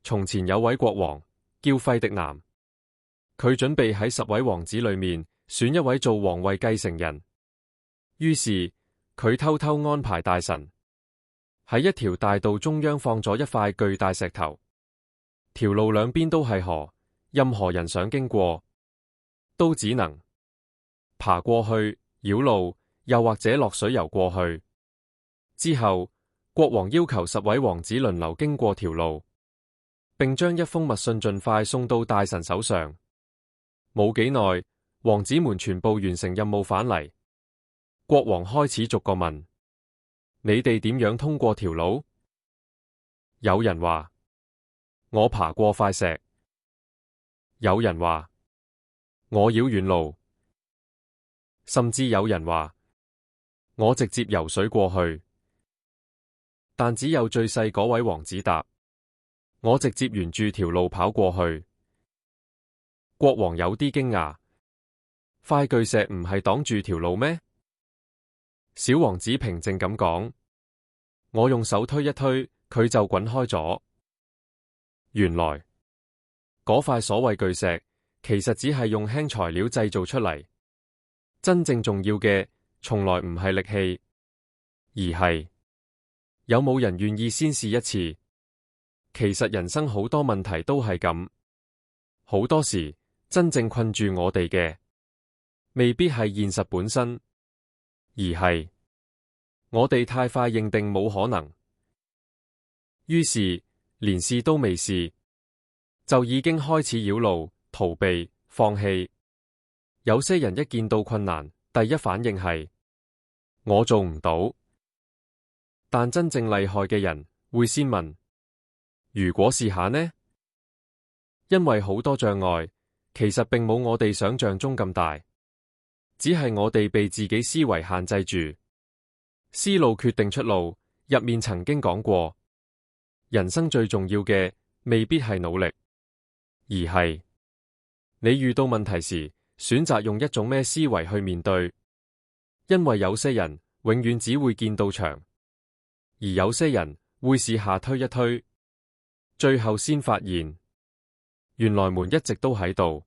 從前有位國王叫費迪南，佢準備喺10位王子裏面選一位做皇位繼承人。於是佢偷偷安排大臣喺一條大道中央放咗一塊巨大石頭，條路兩邊都係河，任何人想經過都只能爬過去、繞路，又或者落水游過去。之後國王要求10位王子輪流經過條路，並將一封密信盡快送到大臣手上。冇幾耐，王子們全部完成任務返嚟。國王開始逐個問：你哋點樣通過條路？有人話：我爬過塊石。有人話：我繞遠路。甚至有人話：我直接游水過去。但只有最細嗰位王子答：我直接沿住條路跑過去。國王有啲驚訝，塊巨石唔係擋住條路咩？小王子平靜咁講：我用手推一推，佢就滾開咗。原來嗰塊所謂巨石，其實只係用輕材料製造出嚟。真正重要嘅，從來唔係力氣，而係有冇人願意先試一次。其實人生好多問題都係咁，好多時真正困住我哋嘅，未必係現實本身，而係我哋太快認定冇可能，於是連試都未試，就已經開始繞路、逃避、放棄。有些人一見到困難，第一反應係我做唔到。但真正厲害嘅人會先問：如果試下呢？因為好多障礙其實並冇我哋想象中咁大，只係我哋被自己思維限制住。思路決定出路入面曾經講過，人生最重要嘅未必係努力，而係你遇到問題時選擇用一種咩思維去面對。因為有些人永遠只會見到牆，而有些人會試下推一推，最後先發現原來門一直都喺度。